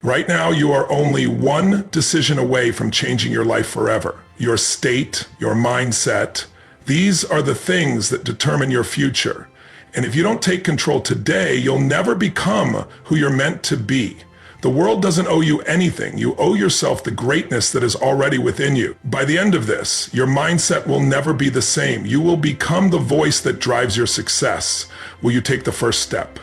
Right now, you are only one decision away from changing your life forever. Your state, your mindset, these are the things that determine your future. And if you don't take control today, you'll never become who you're meant to be. The world doesn't owe you anything. You owe yourself the greatness that is already within you. By the end of this, your mindset will never be the same. You will become the voice that drives your success. Will you take the first step?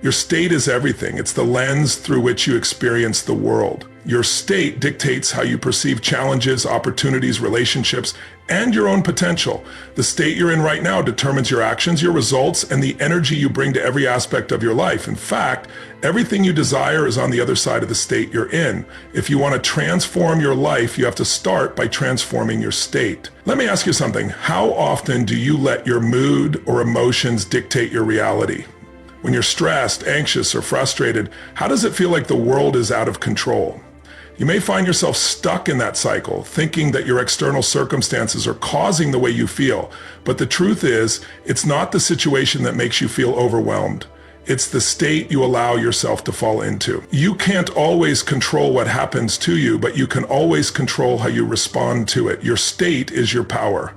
Your state is everything. It's the lens through which you experience the world. Your state dictates how you perceive challenges, opportunities, relationships, and your own potential. The state you're in right now determines your actions, your results, and the energy you bring to every aspect of your life. In fact, everything you desire is on the other side of the state you're in. If you want to transform your life, you have to start by transforming your state. Let me ask you something. How often do you let your mood or emotions dictate your reality? When you're stressed, anxious, or frustrated, how does it feel like the world is out of control? You may find yourself stuck in that cycle, thinking that your external circumstances are causing the way you feel. But the truth is, it's not the situation that makes you feel overwhelmed. It's the state you allow yourself to fall into. You can't always control what happens to you, but you can always control how you respond to it. Your state is your power.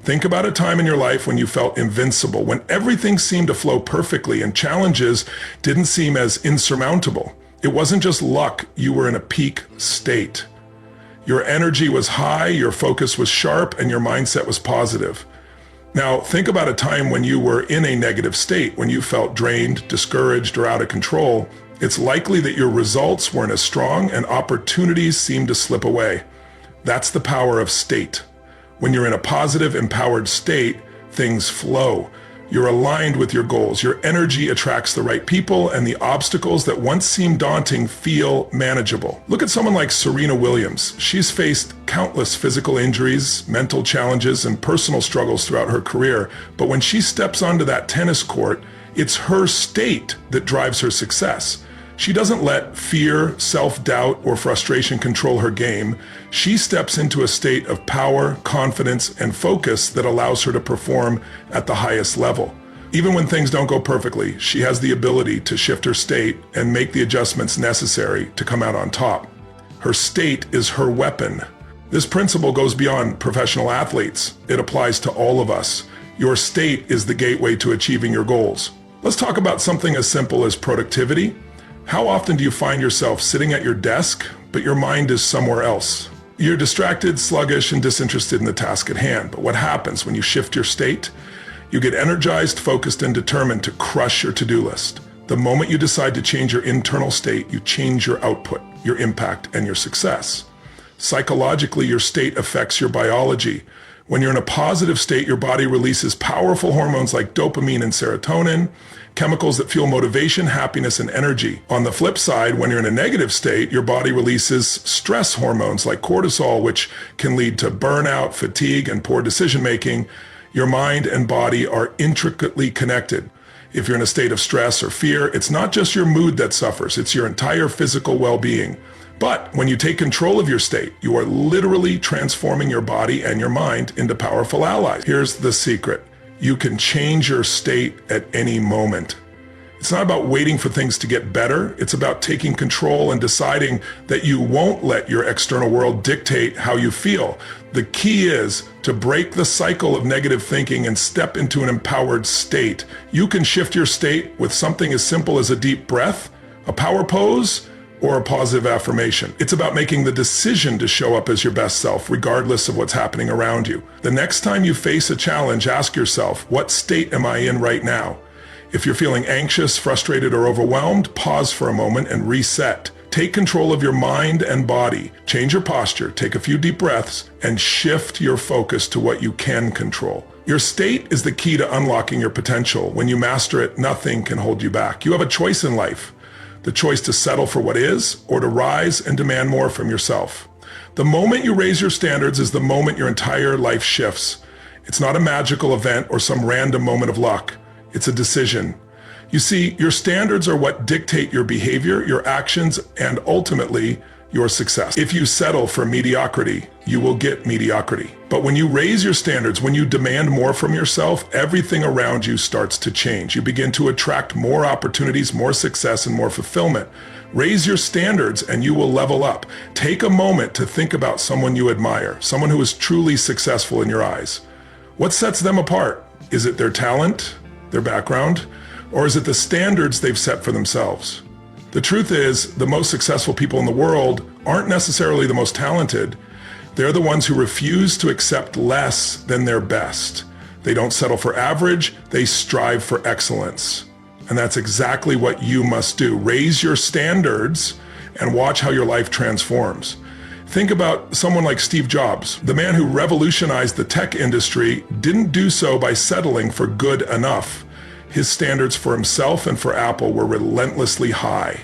Think about a time in your life when you felt invincible, when everything seemed to flow perfectly and challenges didn't seem as insurmountable. It wasn't just luck, you were in a peak state. Your energy was high, your focus was sharp, and your mindset was positive. Now, think about a time when you were in a negative state, when you felt drained, discouraged, or out of control. It's likely that your results weren't as strong and opportunities seemed to slip away. That's the power of state. When you're in a positive, empowered state, things flow. You're aligned with your goals. Your energy attracts the right people, and the obstacles that once seemed daunting feel manageable. Look at someone like Serena Williams. She's faced countless physical injuries, mental challenges, and personal struggles throughout her career. But when she steps onto that tennis court, it's her state that drives her success. She doesn't let fear, self-doubt, or frustration control her game. She steps into a state of power, confidence, and focus that allows her to perform at the highest level. Even when things don't go perfectly, she has the ability to shift her state and make the adjustments necessary to come out on top. Her state is her weapon. This principle goes beyond professional athletes. It applies to all of us. Your state is the gateway to achieving your goals. Let's talk about something as simple as productivity. How often do you find yourself sitting at your desk, but your mind is somewhere else? You're distracted, sluggish, and disinterested in the task at hand. But what happens when you shift your state? You get energized, focused, and determined to crush your to-do list. The moment you decide to change your internal state, you change your output, your impact, and your success. Psychologically, your state affects your biology. When you're in a positive state, your body releases powerful hormones like dopamine and serotonin, chemicals that fuel motivation, happiness, and energy. On the flip side, when you're in a negative state, your body releases stress hormones like cortisol, which can lead to burnout, fatigue, and poor decision-making. Your mind and body are intricately connected. If you're in a state of stress or fear, it's not just your mood that suffers, it's your entire physical well-being. But when you take control of your state, you are literally transforming your body and your mind into powerful allies. Here's the secret. You can change your state at any moment. It's not about waiting for things to get better. It's about taking control and deciding that you won't let your external world dictate how you feel. The key is to break the cycle of negative thinking and step into an empowered state. You can shift your state with something as simple as a deep breath, a power pose, or a positive affirmation. It's about making the decision to show up as your best self, regardless of what's happening around you. The next time you face a challenge, ask yourself, what state am I in right now? If you're feeling anxious, frustrated, or overwhelmed, pause for a moment and reset. Take control of your mind and body. Change your posture, take a few deep breaths, and shift your focus to what you can control. Your state is the key to unlocking your potential. When you master it, nothing can hold you back. You have a choice in life. The choice to settle for what is, or to rise and demand more from yourself. The moment you raise your standards is the moment your entire life shifts. It's not a magical event or some random moment of luck. It's a decision. You see, your standards are what dictate your behavior, your actions, and ultimately, your success. If you settle for mediocrity, you will get mediocrity. But when you raise your standards, when you demand more from yourself, everything around you starts to change. You begin to attract more opportunities, more success, and more fulfillment. Raise your standards and you will level up. Take a moment to think about someone you admire, someone who is truly successful in your eyes. What sets them apart? Is it their talent, their background, or is it the standards they've set for themselves? The truth is, the most successful people in the world aren't necessarily the most talented. They're the ones who refuse to accept less than their best. They don't settle for average, they strive for excellence. And that's exactly what you must do. Raise your standards and watch how your life transforms. Think about someone like Steve Jobs. The man who revolutionized the tech industry didn't do so by settling for good enough. His standards for himself and for Apple were relentlessly high.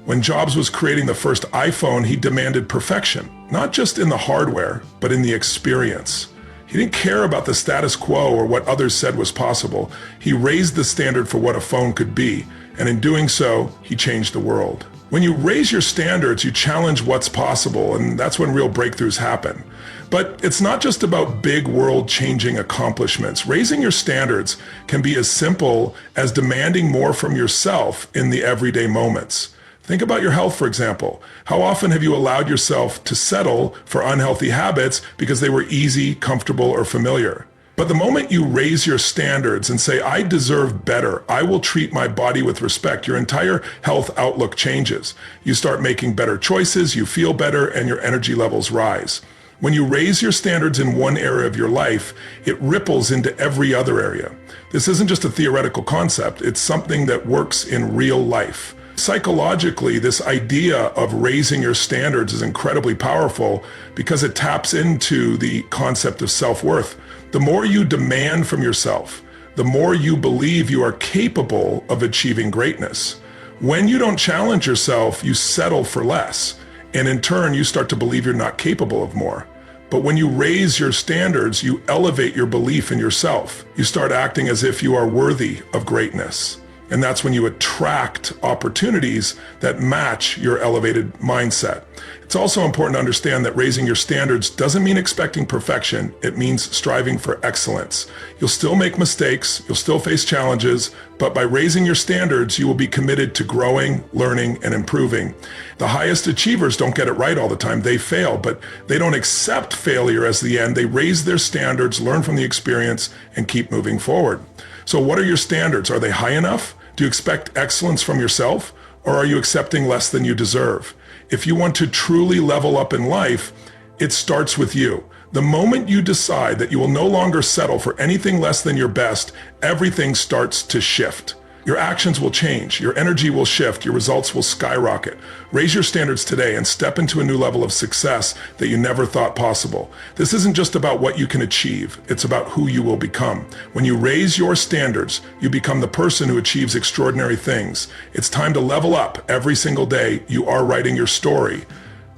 When Jobs was creating the first iPhone, he demanded perfection, not just in the hardware, but in the experience. He didn't care about the status quo or what others said was possible. He raised the standard for what a phone could be, and in doing so, he changed the world. When you raise your standards, you challenge what's possible, and that's when real breakthroughs happen. But it's not just about big world-changing accomplishments. Raising your standards can be as simple as demanding more from yourself in the everyday moments. Think about your health, for example. How often have you allowed yourself to settle for unhealthy habits because they were easy, comfortable, or familiar? But the moment you raise your standards and say, I deserve better, I will treat my body with respect, your entire health outlook changes. You start making better choices, you feel better, and your energy levels rise. When you raise your standards in one area of your life, it ripples into every other area. This isn't just a theoretical concept, it's something that works in real life. Psychologically, this idea of raising your standards is incredibly powerful because it taps into the concept of self-worth. The more you demand from yourself, the more you believe you are capable of achieving greatness. When you don't challenge yourself, you settle for less. And in turn, you start to believe you're not capable of more. But when you raise your standards, you elevate your belief in yourself. You start acting as if you are worthy of greatness. And that's when you attract opportunities that match your elevated mindset. It's also important to understand that raising your standards doesn't mean expecting perfection. It means striving for excellence. You'll still make mistakes, you'll still face challenges, but by raising your standards, you will be committed to growing, learning, and improving. The highest achievers don't get it right all the time. They fail, but they don't accept failure as the end. They raise their standards, learn from the experience, and keep moving forward. So what are your standards? Are they high enough? Do you expect excellence from yourself, or are you accepting less than you deserve? If you want to truly level up in life, it starts with you. The moment you decide that you will no longer settle for anything less than your best, everything starts to shift. Your actions will change, your energy will shift, your results will skyrocket. Raise your standards today and step into a new level of success that you never thought possible. This isn't just about what you can achieve, it's about who you will become. When you raise your standards, you become the person who achieves extraordinary things. It's time to level up every single day. You are writing your story.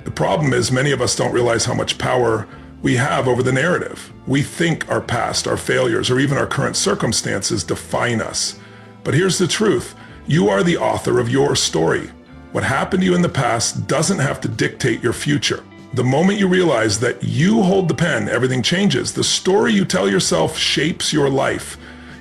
The problem is many of us don't realize how much power we have over the narrative. We think our past, our failures, or even our current circumstances define us. But here's the truth. You are the author of your story. What happened to you in the past doesn't have to dictate your future. The moment you realize that you hold the pen, everything changes. The story you tell yourself shapes your life.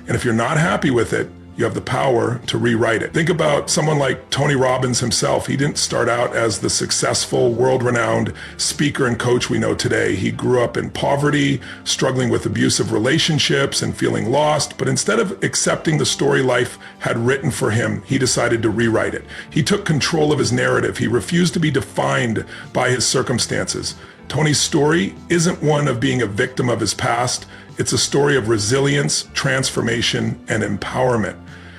And if you're not happy with it, you have the power to rewrite it. Think about someone like Tony Robbins himself. He didn't start out as the successful, world-renowned speaker and coach we know today. He grew up in poverty, struggling with abusive relationships and feeling lost. But instead of accepting the story life had written for him, he decided to rewrite it. He took control of his narrative. He refused to be defined by his circumstances. Tony's story isn't one of being a victim of his past. It's a story of resilience, transformation, and empowerment.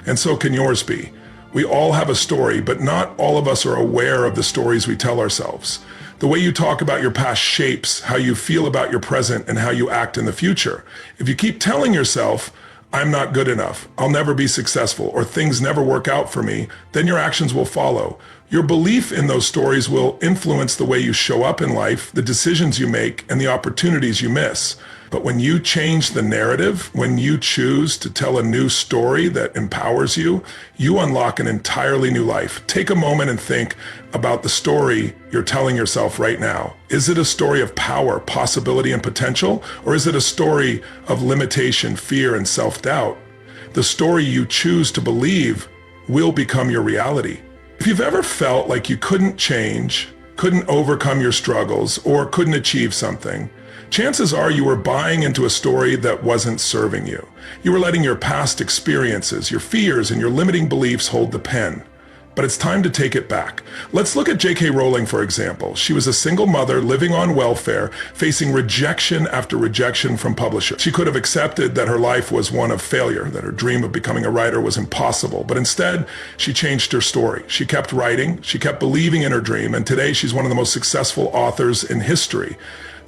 And so can yours be. We all have a story, but not all of us are aware of the stories we tell ourselves. The way you talk about your past shapes how you feel about your present and how you act in the future. If you keep telling yourself, I'm not good enough, I'll never be successful, or things never work out for me, then your actions will follow. Your belief in those stories will influence the way you show up in life, the decisions you make, and the opportunities you miss. But when you change the narrative, when you choose to tell a new story that empowers you, you unlock an entirely new life. Take a moment and think about the story you're telling yourself right now. Is it a story of power, possibility, and potential? Or is it a story of limitation, fear, and self-doubt? The story you choose to believe will become your reality. If you've ever felt like you couldn't change, couldn't overcome your struggles, or couldn't achieve something, chances are you were buying into a story that wasn't serving you. You were letting your past experiences, your fears, and your limiting beliefs hold the pen. But it's time to take it back. Let's look at J.K. Rowling, for example. She was a single mother living on welfare, facing rejection after rejection from publishers. She could have accepted that her life was one of failure, that her dream of becoming a writer was impossible. But instead, she changed her story. She kept writing, she kept believing in her dream, and today she's one of the most successful authors in history.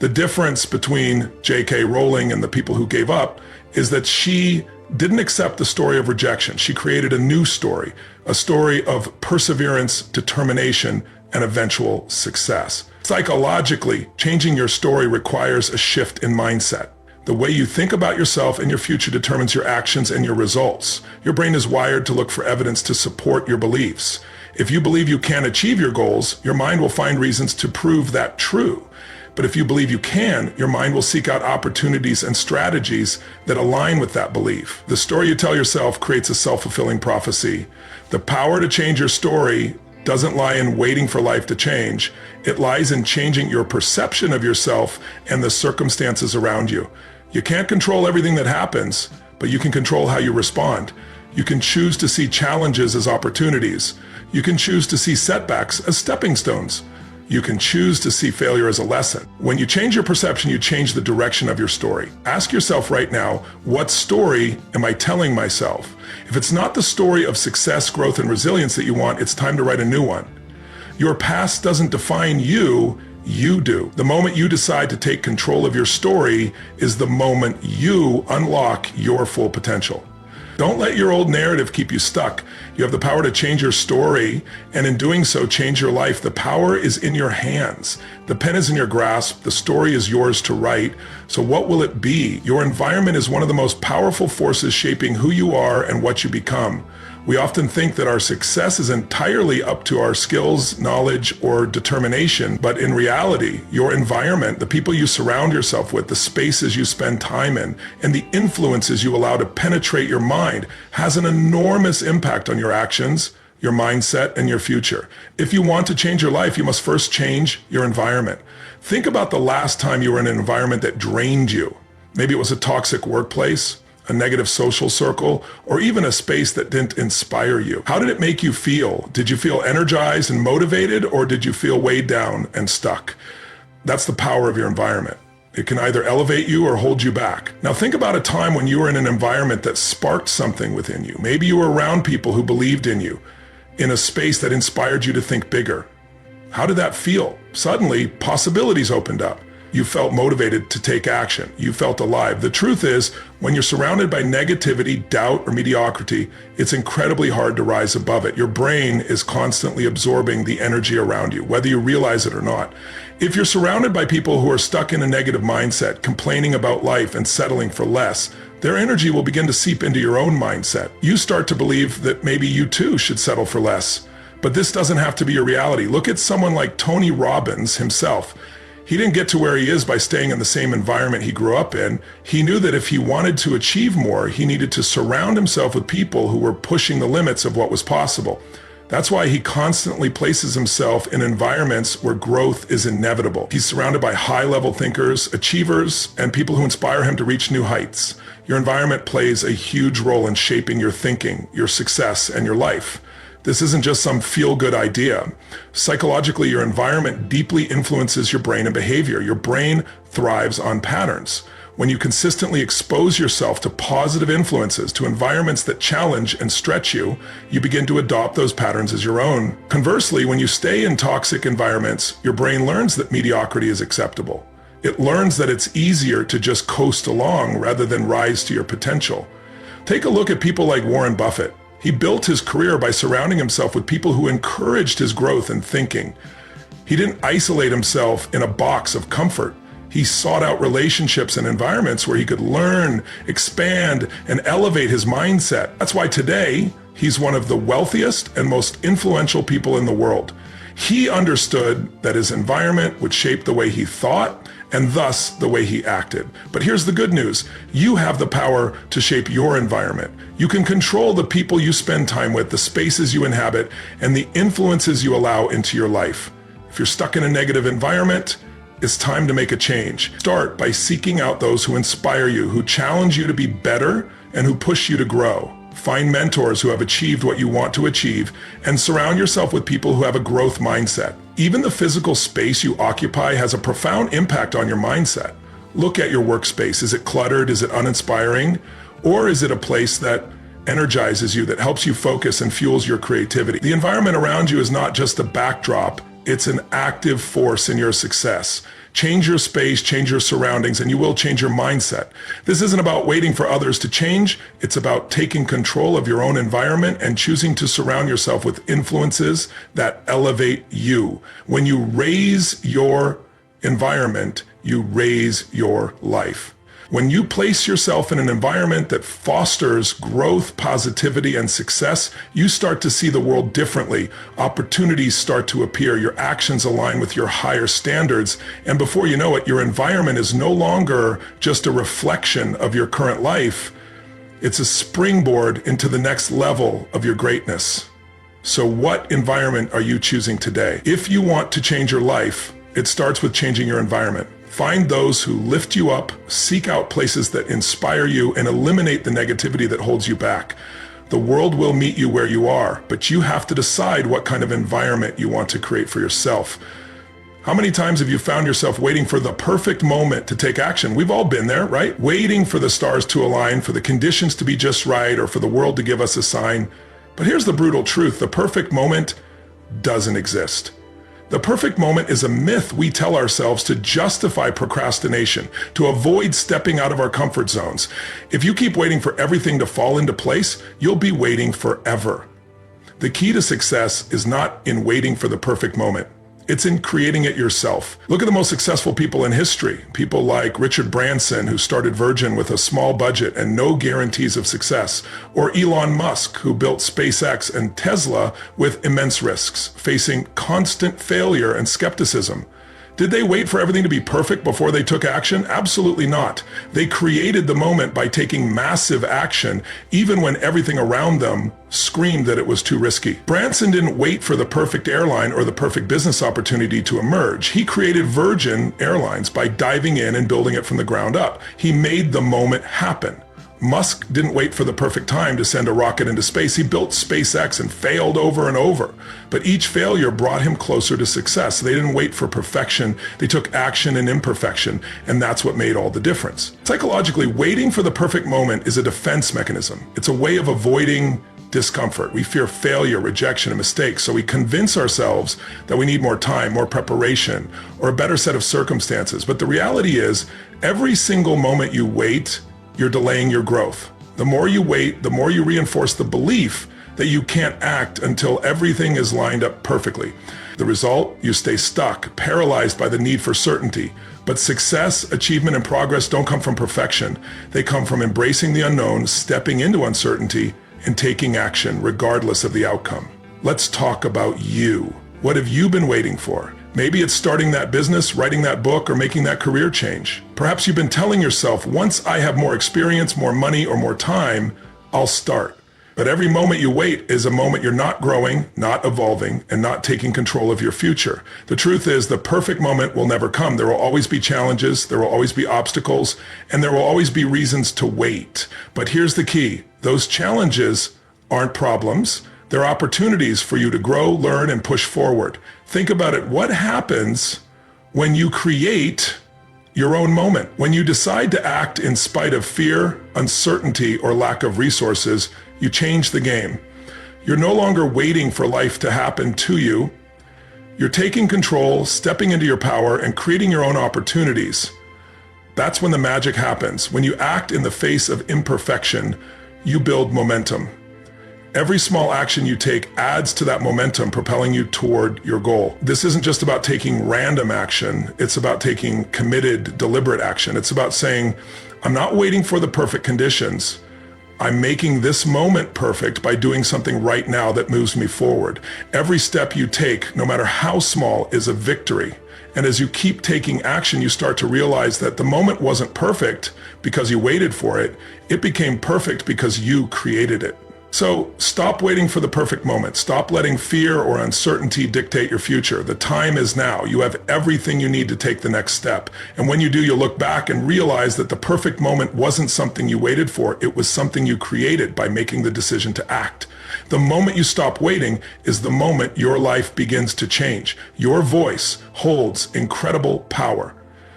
The difference between J.K. Rowling and the people who gave up is that she didn't accept the story of rejection. She created a new story, a story of perseverance, determination, and eventual success. Psychologically, changing your story requires a shift in mindset. The way you think about yourself and your future determines your actions and your results. Your brain is wired to look for evidence to support your beliefs. If you believe you can't achieve your goals, your mind will find reasons to prove that true. But if you believe you can, your mind will seek out opportunities and strategies that align with that belief. The story you tell yourself creates a self-fulfilling prophecy. The power to change your story doesn't lie in waiting for life to change. It lies in changing your perception of yourself and the circumstances around you. You can't control everything that happens, but you can control how you respond. You can choose to see challenges as opportunities. You can choose to see setbacks as stepping stones. You can choose to see failure as a lesson. When you change your perception, you change the direction of your story. Ask yourself right now, what story am I telling myself? If it's not the story of success, growth, and resilience that you want, it's time to write a new one. Your past doesn't define you, you do. The moment you decide to take control of your story is the moment you unlock your full potential. Don't let your old narrative keep you stuck. You have the power to change your story, and in doing so, change your life. The power is in your hands. The pen is in your grasp. The story is yours to write. So what will it be? Your environment is one of the most powerful forces shaping who you are and what you become. We often think that our success is entirely up to our skills, knowledge, or determination, but in reality, your environment, the people you surround yourself with, the spaces you spend time in, and the influences you allow to penetrate your mind has an enormous impact on your actions, your mindset, and your future. If you want to change your life, you must first change your environment. Think about the last time you were in an environment that drained you. Maybe it was a toxic workplace, a negative social circle, or even a space that didn't inspire you. How did it make you feel? Did you feel energized and motivated, or did you feel weighed down and stuck? That's the power of your environment. It can either elevate you or hold you back. Now think about a time when you were in an environment that sparked something within you. Maybe you were around people who believed in you, in a space that inspired you to think bigger. How did that feel? Suddenly, possibilities opened up. You felt motivated to take action. You felt alive. The truth is, when you're surrounded by negativity, doubt, or mediocrity, it's incredibly hard to rise above it. Your brain is constantly absorbing the energy around you, whether you realize it or not. If you're surrounded by people who are stuck in a negative mindset, complaining about life and settling for less, their energy will begin to seep into your own mindset. You start to believe that maybe you too should settle for less. But this doesn't have to be your reality. Look at someone like Tony Robbins himself. He didn't get to where he is by staying in the same environment he grew up in. He knew that if he wanted to achieve more, he needed to surround himself with people who were pushing the limits of what was possible. That's why he constantly places himself in environments where growth is inevitable. He's surrounded by high-level thinkers, achievers, and people who inspire him to reach new heights. Your environment plays a huge role in shaping your thinking, your success, and your life. This isn't just some feel-good idea. Psychologically, your environment deeply influences your brain and behavior. Your brain thrives on patterns. When you consistently expose yourself to positive influences, to environments that challenge and stretch you, you begin to adopt those patterns as your own. Conversely, when you stay in toxic environments, your brain learns that mediocrity is acceptable. It learns that it's easier to just coast along rather than rise to your potential. Take a look at people like Warren Buffett. He built his career by surrounding himself with people who encouraged his growth and thinking. He didn't isolate himself in a box of comfort. He sought out relationships and environments where he could learn, expand, and elevate his mindset. That's why today, he's one of the wealthiest and most influential people in the world. He understood that his environment would shape the way he thought and thus the way he acted. But here's the good news. You have the power to shape your environment. You can control the people you spend time with, the spaces you inhabit, and the influences you allow into your life. If you're stuck in a negative environment, it's time to make a change. Start by seeking out those who inspire you, who challenge you to be better, and who push you to grow. Find mentors who have achieved what you want to achieve, and surround yourself with people who have a growth mindset. Even the physical space you occupy has a profound impact on your mindset. Look at your workspace. Is it cluttered? Is it uninspiring? Or is it a place that energizes you, that helps you focus and fuels your creativity? The environment around you is not just a backdrop. It's an active force in your success. Change your space, change your surroundings, and you will change your mindset. This isn't about waiting for others to change. It's about taking control of your own environment and choosing to surround yourself with influences that elevate you. When you raise your environment, you raise your life. When you place yourself in an environment that fosters growth, positivity, and success, you start to see the world differently. Opportunities start to appear. Your actions align with your higher standards. And before you know it, your environment is no longer just a reflection of your current life. It's a springboard into the next level of your greatness. So what environment are you choosing today? If you want to change your life, it starts with changing your environment. Find those who lift you up, seek out places that inspire you, and eliminate the negativity that holds you back. The world will meet you where you are, but you have to decide what kind of environment you want to create for yourself. How many times have you found yourself waiting for the perfect moment to take action? We've all been there, right? Waiting for the stars to align, for the conditions to be just right, or for the world to give us a sign. But here's the brutal truth. The perfect moment doesn't exist. The perfect moment is a myth we tell ourselves to justify procrastination, to avoid stepping out of our comfort zones. If you keep waiting for everything to fall into place, you'll be waiting forever. The key to success is not in waiting for the perfect moment. It's in creating it yourself. Look at the most successful people in history. People like Richard Branson, who started Virgin with a small budget and no guarantees of success. Or Elon Musk, who built SpaceX and Tesla with immense risks, facing constant failure and skepticism. Did they wait for everything to be perfect before they took action? Absolutely not. They created the moment by taking massive action, even when everything around them screamed that it was too risky. Branson didn't wait for the perfect airline or the perfect business opportunity to emerge. He created Virgin Airlines by diving in and building it from the ground up. He made the moment happen. Musk didn't wait for the perfect time to send a rocket into space. He built SpaceX and failed over and over. But each failure brought him closer to success. They didn't wait for perfection. They took action in imperfection, and that's what made all the difference. Psychologically, waiting for the perfect moment is a defense mechanism. It's a way of avoiding discomfort. We fear failure, rejection, and mistakes, so we convince ourselves that we need more time, more preparation, or a better set of circumstances. But the reality is, every single moment you wait, you're delaying your growth. The more you wait, the more you reinforce the belief that you can't act until everything is lined up perfectly. The result, you stay stuck, paralyzed by the need for certainty. But success, achievement, and progress don't come from perfection. They come from embracing the unknown, stepping into uncertainty, and taking action regardless of the outcome. Let's talk about you. What have you been waiting for? Maybe it's starting that business, writing that book, or making that career change. Perhaps you've been telling yourself, once I have more experience, more money, or more time, I'll start. But every moment you wait is a moment you're not growing, not evolving, and not taking control of your future. The truth is, the perfect moment will never come. There will always be challenges, there will always be obstacles, and there will always be reasons to wait. But here's the key. Those challenges aren't problems. They're opportunities for you to grow, learn, and push forward. Think about it. What happens when you create your own moment? When you decide to act in spite of fear, uncertainty, or lack of resources, you change the game. You're no longer waiting for life to happen to you. You're taking control, stepping into your power, and creating your own opportunities. That's when the magic happens. When you act in the face of imperfection, you build momentum. Every small action you take adds to that momentum, propelling you toward your goal. This isn't just about taking random action. It's about taking committed, deliberate action. It's about saying, I'm not waiting for the perfect conditions. I'm making this moment perfect by doing something right now that moves me forward. Every step you take, no matter how small, is a victory. And as you keep taking action, you start to realize that the moment wasn't perfect because you waited for it. It became perfect because you created it. So stop waiting for the perfect moment. Stop letting fear or uncertainty dictate your future. The time is now. You have everything you need to take the next step. And when you do, you'll look back and realize that the perfect moment wasn't something you waited for. It was something you created by making the decision to act. The moment you stop waiting is the moment your life begins to change. Your voice holds incredible power.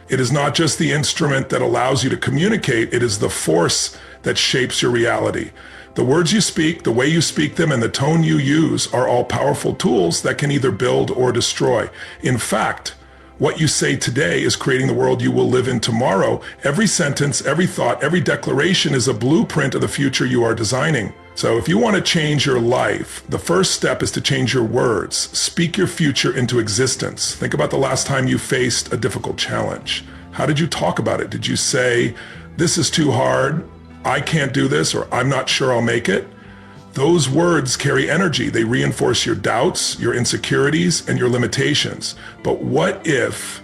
It is not just the instrument that allows you to communicate, it is the force that shapes your reality. The words you speak, the way you speak them, and the tone you use are all powerful tools that can either build or destroy. In fact, what you say today is creating the world you will live in tomorrow. Every sentence, every thought, every declaration is a blueprint of the future you are designing. So if you want to change your life, the first step is to change your words. Speak your future into existence. Think about the last time you faced a difficult challenge. How did you talk about it? Did you say, this is too hard, I can't do this, or I'm not sure I'll make it? Those words carry energy. They reinforce your doubts, your insecurities, and your limitations. But what if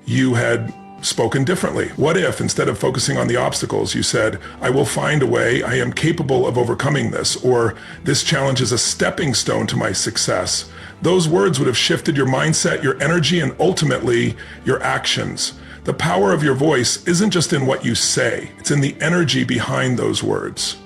you had spoken differently? What if, instead of focusing on the obstacles, you said, I will find a way, I am capable of overcoming this, or this challenge is a stepping stone to my success? Those words would have shifted your mindset, your energy, and ultimately your actions. The power of your voice isn't just in what you say, it's in the energy behind those words.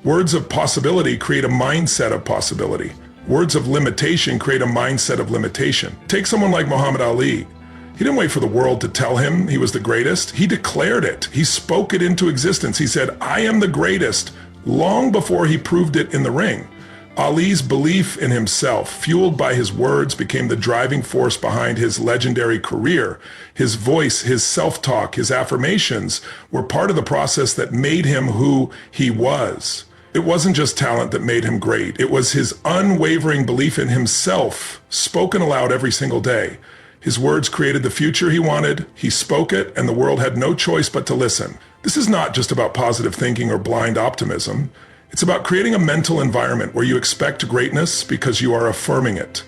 Words of possibility create a mindset of possibility. Words of limitation create a mindset of limitation. Take someone like Muhammad Ali. He didn't wait for the world to tell him he was the greatest. He declared it. He spoke it into existence. He said, I am the greatest, long before he proved it in the ring. Ali's belief in himself, fueled by his words, became the driving force behind his legendary career. His voice, his self-talk, his affirmations were part of the process that made him who he was. It wasn't just talent that made him great. It was his unwavering belief in himself, spoken aloud every single day. His words created the future he wanted, he spoke it, and the world had no choice but to listen. This is not just about positive thinking or blind optimism. It's about creating a mental environment where you expect greatness because you are affirming it.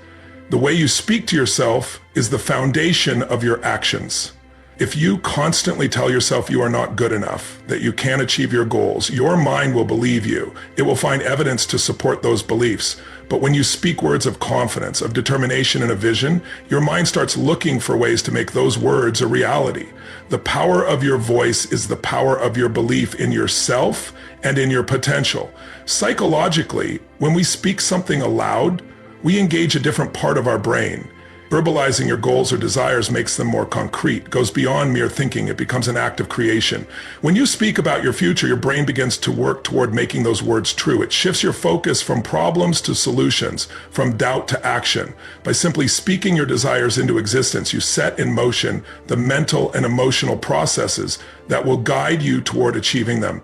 The way you speak to yourself is the foundation of your actions. If you constantly tell yourself you are not good enough, that you can't achieve your goals, your mind will believe you. It will find evidence to support those beliefs. But when you speak words of confidence, of determination, and a vision, your mind starts looking for ways to make those words a reality. The power of your voice is the power of your belief in yourself and in your potential. Psychologically, when we speak something aloud, we engage a different part of our brain. Verbalizing your goals or desires makes them more concrete, goes beyond mere thinking. It becomes an act of creation. When you speak about your future, your brain begins to work toward making those words true. It shifts your focus from problems to solutions, from doubt to action. By simply speaking your desires into existence, you set in motion the mental and emotional processes that will guide you toward achieving them.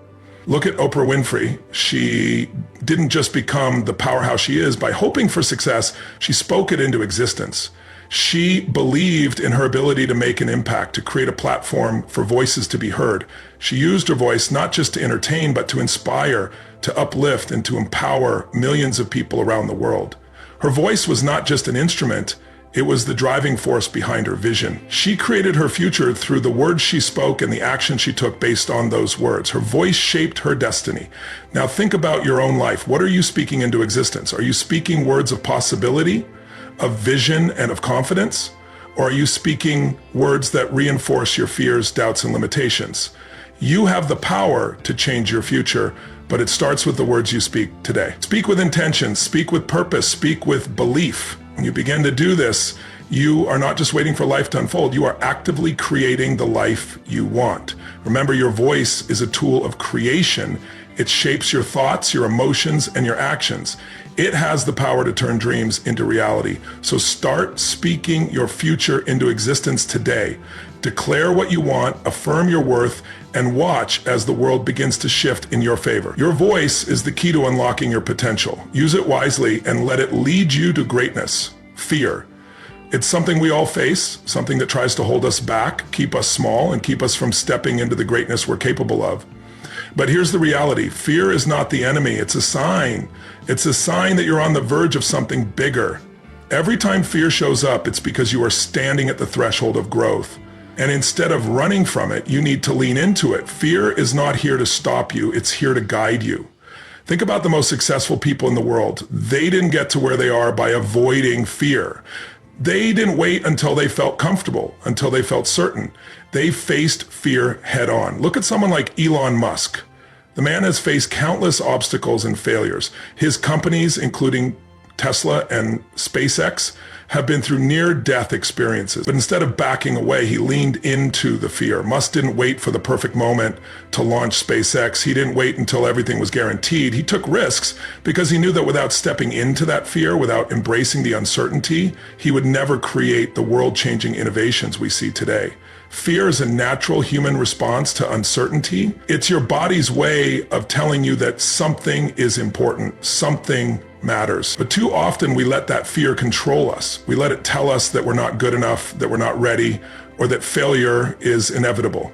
Look at Oprah Winfrey. She didn't just become the powerhouse she is by hoping for success, she spoke it into existence. She believed in her ability to make an impact, to create a platform for voices to be heard. She used her voice not just to entertain, but to inspire, to uplift, and to empower millions of people around the world. Her voice was not just an instrument, it was the driving force behind her vision. She created her future through the words she spoke and the action she took based on those words. Her voice shaped her destiny. Now think about your own life. What are you speaking into existence? Are you speaking words of possibility, of vision, and of confidence? Or are you speaking words that reinforce your fears, doubts, and limitations? You have the power to change your future, but it starts with the words you speak today. Speak with intention, speak with purpose, speak with belief. When you begin to do this, you are not just waiting for life to unfold, you are actively creating the life you want. Remember, your voice is a tool of creation. It shapes your thoughts, your emotions, and your actions. It has the power to turn dreams into reality. So start speaking your future into existence today. Declare what you want, affirm your worth, and watch as the world begins to shift in your favor. Your voice is the key to unlocking your potential. Use it wisely and let it lead you to greatness. Fear. It's something we all face, something that tries to hold us back, keep us small, and keep us from stepping into the greatness we're capable of. But here's the reality. Fear is not the enemy. It's a sign. It's a sign that you're on the verge of something bigger. Every time fear shows up, it's because you are standing at the threshold of growth. And instead of running from it, you need to lean into it. Fear is not here to stop you. It's here to guide you. Think about the most successful people in the world. They didn't get to where they are by avoiding fear. They didn't wait until they felt comfortable, until they felt certain. They faced fear head on. Look at someone like Elon Musk. The man has faced countless obstacles and failures. His companies, including Tesla and SpaceX, have been through near-death experiences. But instead of backing away, he leaned into the fear. Musk didn't wait for the perfect moment to launch SpaceX. He didn't wait until everything was guaranteed. He took risks because he knew that without stepping into that fear, without embracing the uncertainty, he would never create the world-changing innovations we see today. Fear is a natural human response to uncertainty. It's your body's way of telling you that something is important, something matters. But too often we let that fear control us. We let it tell us that we're not good enough, that we're not ready, or that failure is inevitable.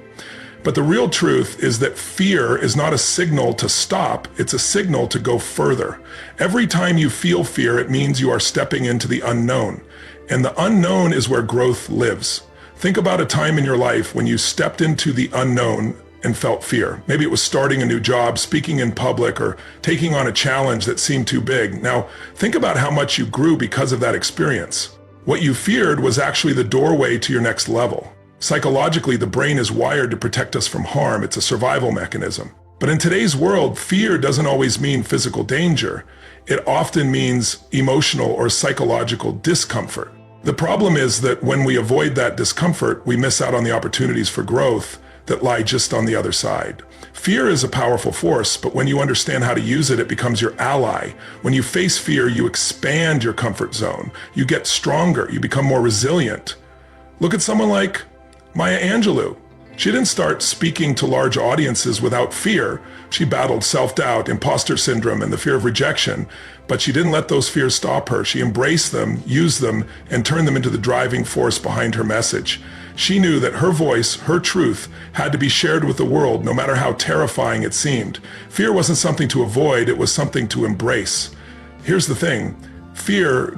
But the real truth is that fear is not a signal to stop, it's a signal to go further. Every time you feel fear, it means you are stepping into the unknown. And the unknown is where growth lives. Think about a time in your life when you stepped into the unknown and felt fear. Maybe it was starting a new job, speaking in public, or taking on a challenge that seemed too big. Now, think about how much you grew because of that experience. What you feared was actually the doorway to your next level. Psychologically, the brain is wired to protect us from harm. It's a survival mechanism. But in today's world, fear doesn't always mean physical danger. It often means emotional or psychological discomfort. The problem is that when we avoid that discomfort, we miss out on the opportunities for growth that lie just on the other side. Fear is a powerful force, but when you understand how to use it, it becomes your ally. When you face fear, you expand your comfort zone. You get stronger. You become more resilient. Look at someone like Maya Angelou. She didn't start speaking to large audiences without fear. She battled self-doubt, imposter syndrome, and the fear of rejection, but she didn't let those fears stop her. She embraced them, used them, and turned them into the driving force behind her message. She knew that her voice, her truth, had to be shared with the world, no matter how terrifying it seemed. Fear wasn't something to avoid, it was something to embrace. Here's the thing, fear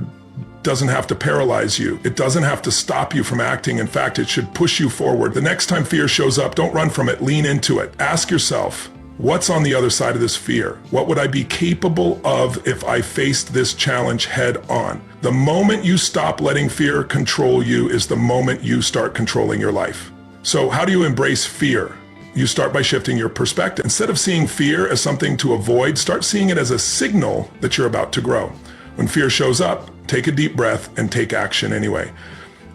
doesn't have to paralyze you. It doesn't have to stop you from acting. In fact, it should push you forward. The next time fear shows up, don't run from it, lean into it. Ask yourself, what's on the other side of this fear? What would I be capable of if I faced this challenge head on? The moment you stop letting fear control you is the moment you start controlling your life. So how do you embrace fear? You start by shifting your perspective. Instead of seeing fear as something to avoid, start seeing it as a signal that you're about to grow. When fear shows up, take a deep breath and take action anyway.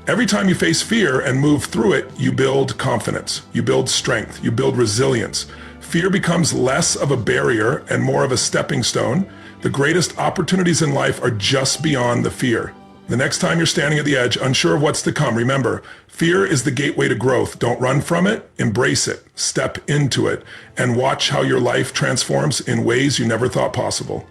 Every time you face fear and move through it, you build confidence, you build strength, you build resilience. Fear becomes less of a barrier and more of a stepping stone. The greatest opportunities in life are just beyond the fear. The next time you're standing at the edge, unsure of what's to come, remember, fear is the gateway to growth. Don't run from it, embrace it, step into it, and watch how your life transforms in ways you never thought possible.